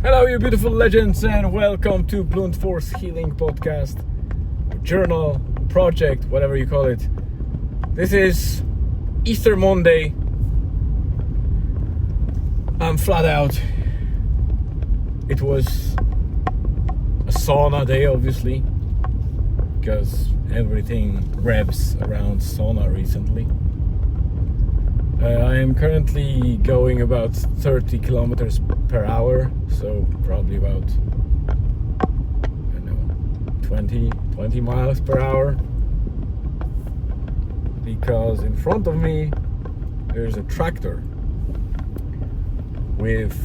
Hello, you beautiful legends, and welcome to Blunt Force Healing Podcast, journal, project, whatever you call it. This is Easter Monday. I'm flat out. It was a sauna day, obviously, because everything revs around sauna recently. I am currently going about 30 kilometers per hour, so probably about, 20 miles per hour, because in front of me there's a tractor with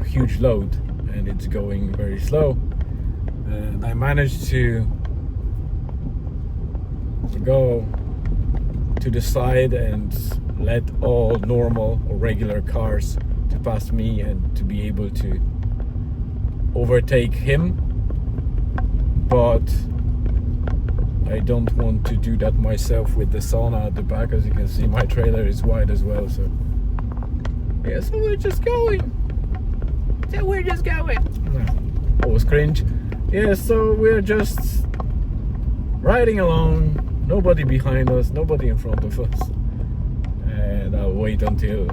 a huge load and it's going very slow, and I managed to go to the side and let all normal or regular cars to pass me and to be able to overtake him. But I don't want to do that myself with the sauna at the back. As you can see, my trailer is wide as well, so yeah, so we're just going. That was cringe. Yeah, so we're just riding along. Nobody behind us, nobody in front of us, and I'll wait until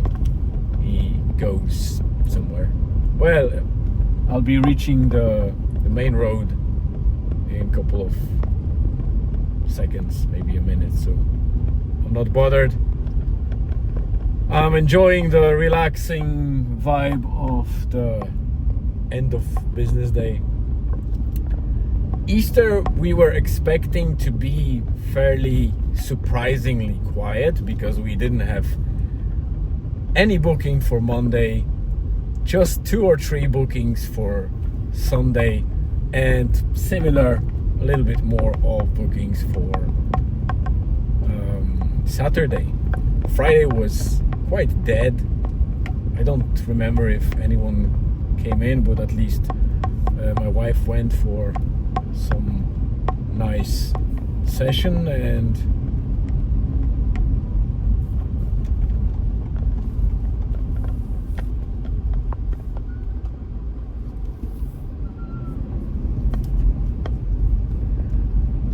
he goes somewhere. Well, I'll be reaching the main road in a couple of seconds, maybe a minute, so I'm not bothered. I'm enjoying the relaxing vibe of the end of business day. Easter, we were expecting to be fairly surprisingly quiet because we didn't have any booking for Monday, just 2 or 3 bookings for Sunday, and similar, a little bit more of bookings for Saturday. Friday was quite dead. I don't remember if anyone came in, but at least my wife went for some nice session, and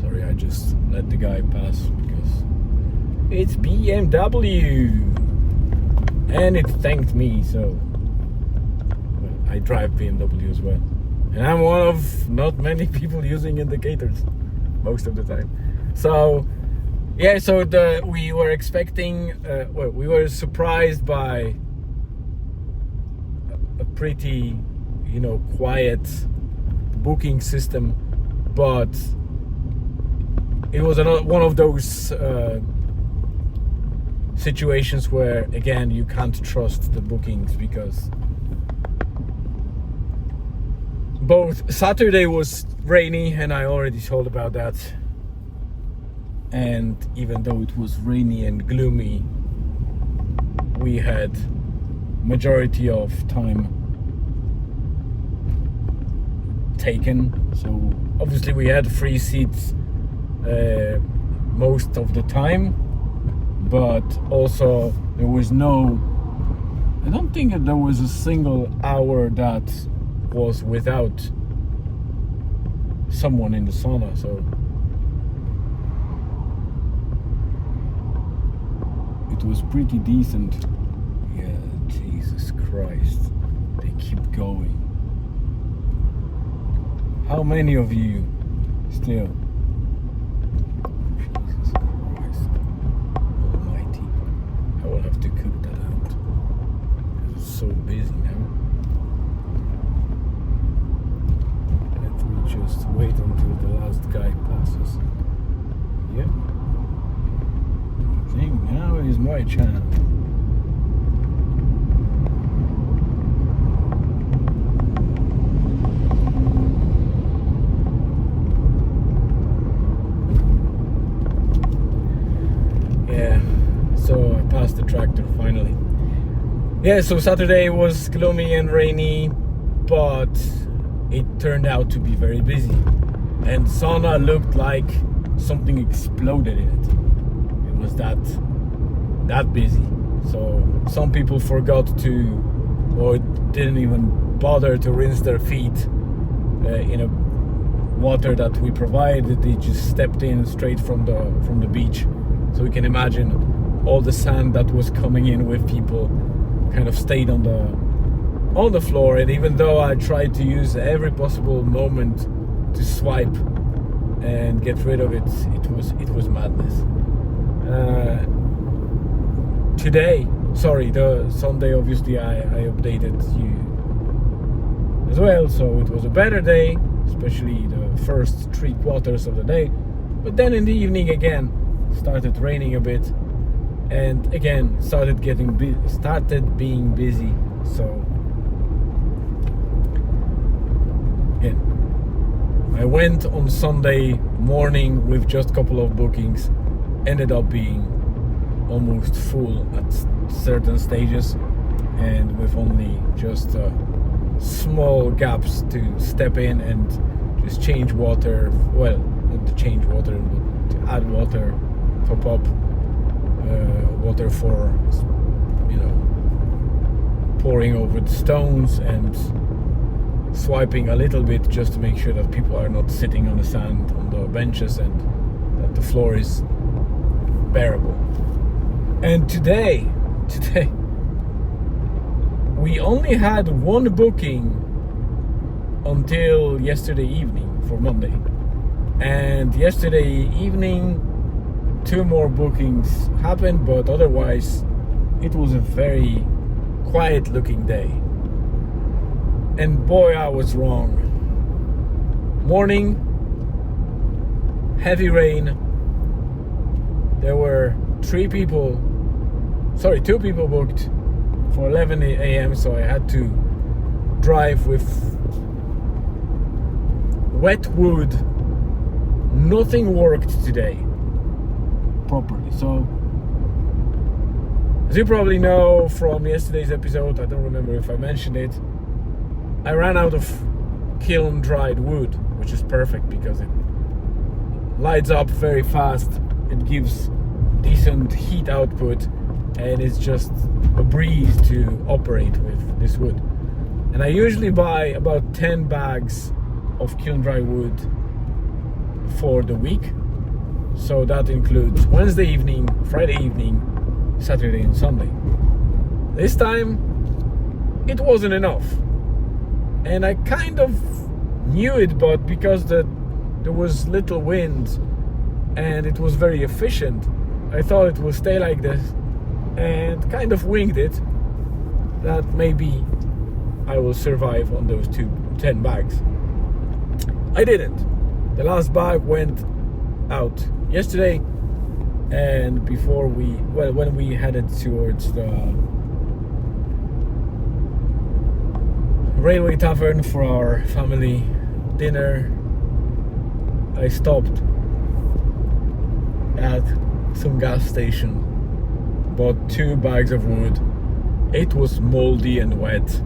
sorry, I just let the guy pass because it's BMW and it thanked me, so I drive BMW as well. And I'm one of not many people using indicators most of the time. So, yeah, so we were expecting, we were surprised by a pretty, quiet booking system, but it was one of those situations where, again, you can't trust the bookings because both Saturday was rainy, and I already told about that, and even though it was rainy and gloomy, we had majority of time taken. So obviously we had free seats most of the time, but also there was I don't think that there was a single hour that was without someone in the sauna, so it was pretty decent. Yeah, Jesus Christ, they keep going. How many of you still? Jesus Christ almighty, I will have to cut that out. It's so busy now. Just wait until the last guy passes. Yeah. I think now is my chance. Yeah. So I passed the tractor finally. Yeah, so Saturday was gloomy and rainy, but it turned out to be very busy, and sauna looked like something exploded in it. It was that busy. So some people forgot to or didn't even bother to rinse their feet in a water that we provided. They just stepped in straight from the beach. So we can imagine all the sand that was coming in with people kind of stayed on the floor. And even though I tried to use every possible moment to swipe and get rid of it, it was madness. The Sunday, obviously I updated you as well, so it was a better day, especially the first 3 quarters of the day. But then in the evening again started raining a bit, and again started being busy. So again, I went on Sunday morning with just a couple of bookings, ended up being almost full at certain stages, and with only just small gaps to step in and just change water. Well, not to change water, but to add water, top up water for, pouring over the stones, and swiping a little bit just to make sure that people are not sitting on the sand on the benches and that the floor is bearable. And today we only had 1 booking until yesterday evening for Monday, and yesterday evening 2 more bookings happened, but otherwise it was a very quiet looking day. And boy, I was wrong. Morning, heavy rain. There were 2 people booked for 11 a.m. So I had to drive with wet wood. Nothing worked today properly. So as you probably know from yesterday's episode, I don't remember if I mentioned it, I ran out of kiln dried wood, which is perfect because it lights up very fast. It gives decent heat output, and it's just a breeze to operate with this wood. And I usually buy about 10 bags of kiln dry wood for the week. So that includes Wednesday evening, Friday evening, Saturday and Sunday. This time it wasn't enough, and I kind of knew it, but because there was little wind and it was very efficient, I thought it would stay like this, and kind of winged it that maybe I will survive on those 10 bags. I didn't. The last bag went out yesterday, and when we headed towards the railway tavern for our family dinner, I stopped at some gas station, bought 2 bags of wood. It was moldy and wet,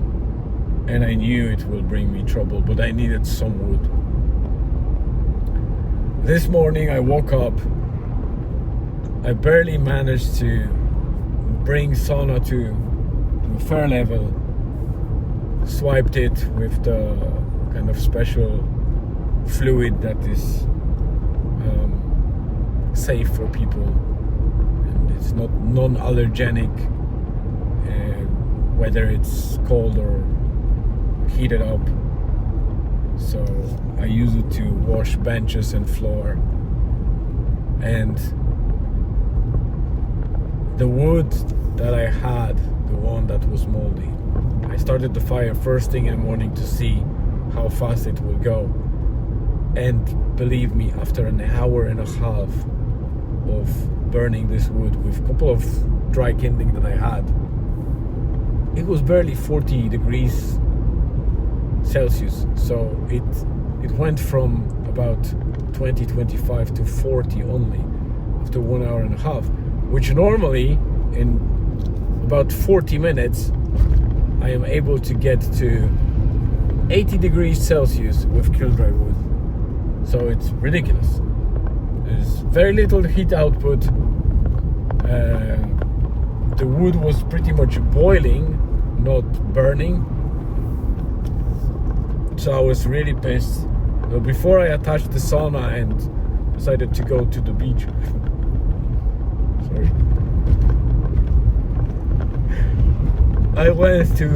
and I knew it would bring me trouble, but I needed some wood. This morning I woke up, I barely managed to bring sauna to a fair level, swiped it with the kind of special fluid that is safe for people, and it's not non-allergenic, whether it's cold or heated up. So I use it to wash benches and floor. And the wood that I had, the one that was moldy, I started the fire first thing in the morning to see how fast it will go. And believe me, after an hour and a half of burning this wood with a couple of dry kindling that I had, it was barely 40 degrees Celsius. So it went from about 20-25 to 40 only after 1 hour and a half, which normally in about 40 minutes I am able to get to 80 degrees Celsius with kiln dry wood. So it's ridiculous. There's very little heat output. The wood was pretty much boiling not burning. So I was really pissed. So before I attached the sauna and decided to go to the beach. Sorry. I went to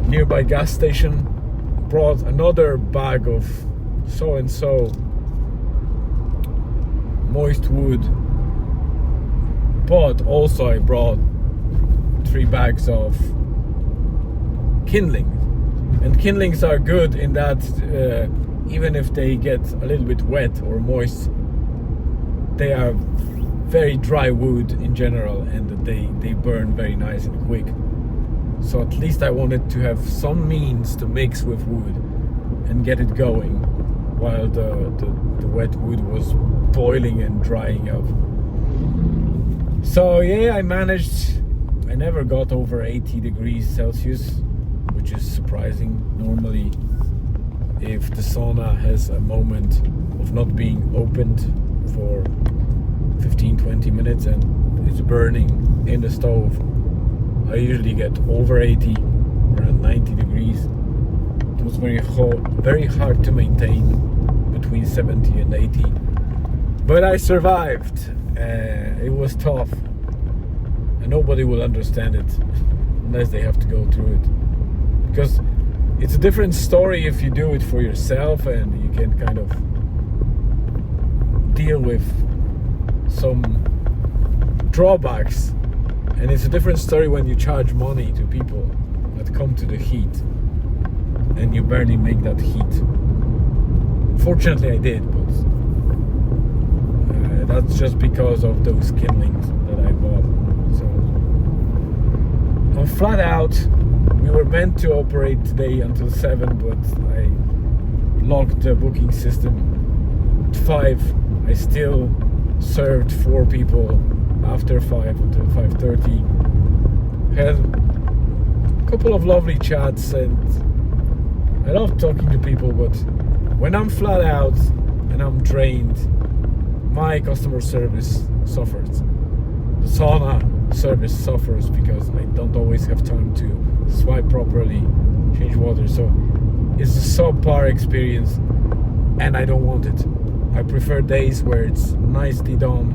nearby gas station, brought another bag of so-and-so moist wood, but also I brought 3 bags of kindling. And kindlings are good in that even if they get a little bit wet or moist, they are very dry wood in general, and they burn very nice and quick. So at least I wanted to have some means to mix with wood and get it going while the wet wood was boiling and drying up. So yeah, I managed. I never got over 80 degrees Celsius, which is surprising. Normally, if the sauna has a moment of not being opened for 15-20 minutes and it's burning in the stove, I usually get over 80, around 90 degrees. It was very hard to maintain between 70 and 80, but I survived. It was tough, and nobody will understand it unless they have to go through it, because it's a different story if you do it for yourself and you can kind of deal with some drawbacks, and it's a different story when you charge money to people that come to the heat and you barely make that heat. Fortunately I did, but that's just because of those kindlings that I bought. So I'm flat out. We were meant to operate today until 7, but I locked the booking system at 5. I still served 4 people after 5 until 5:30. Had a couple of lovely chats, and I love talking to people, but when I'm flat out and I'm drained, my customer service suffers. The sauna service suffers because I don't always have time to swipe properly, change water. So it's a subpar experience, and I don't want it. I prefer days where it's nicely done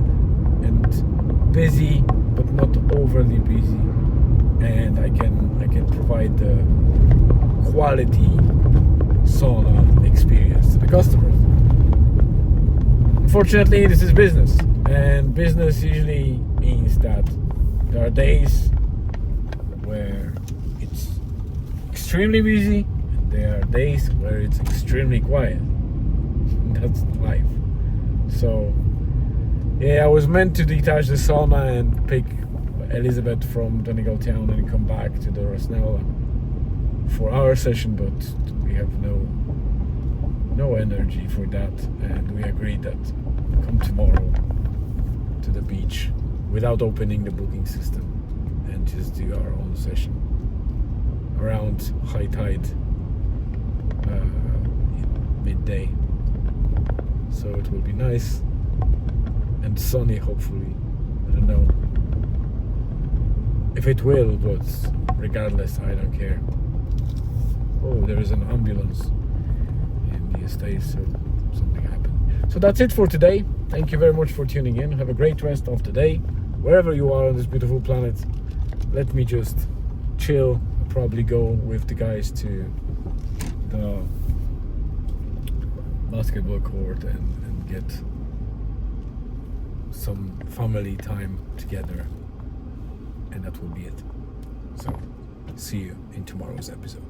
and busy, but not overly busy, and I can provide the quality sauna experience to the customers. Unfortunately, this is business, and business usually means that there are days where it's extremely busy, and there are days where it's extremely quiet. That's life. So yeah, I was meant to detach the sauna and pick Elizabeth from Donegal Town and come back to the Rosnella for our session, but we have no energy for that, and we agreed that come tomorrow to the beach without opening the booking system and just do our own session around high tide, midday. So it will be nice and sunny, hopefully. I don't know if it will, but regardless, I don't care. Oh, there is an ambulance in the estate, so something happened. So that's it for today. Thank you very much for tuning in. Have a great rest of the day, wherever you are on this beautiful planet. Let me just chill. I'll probably go with the guys to the basketball court and get some family time together, and that will be it. So see you in tomorrow's episode.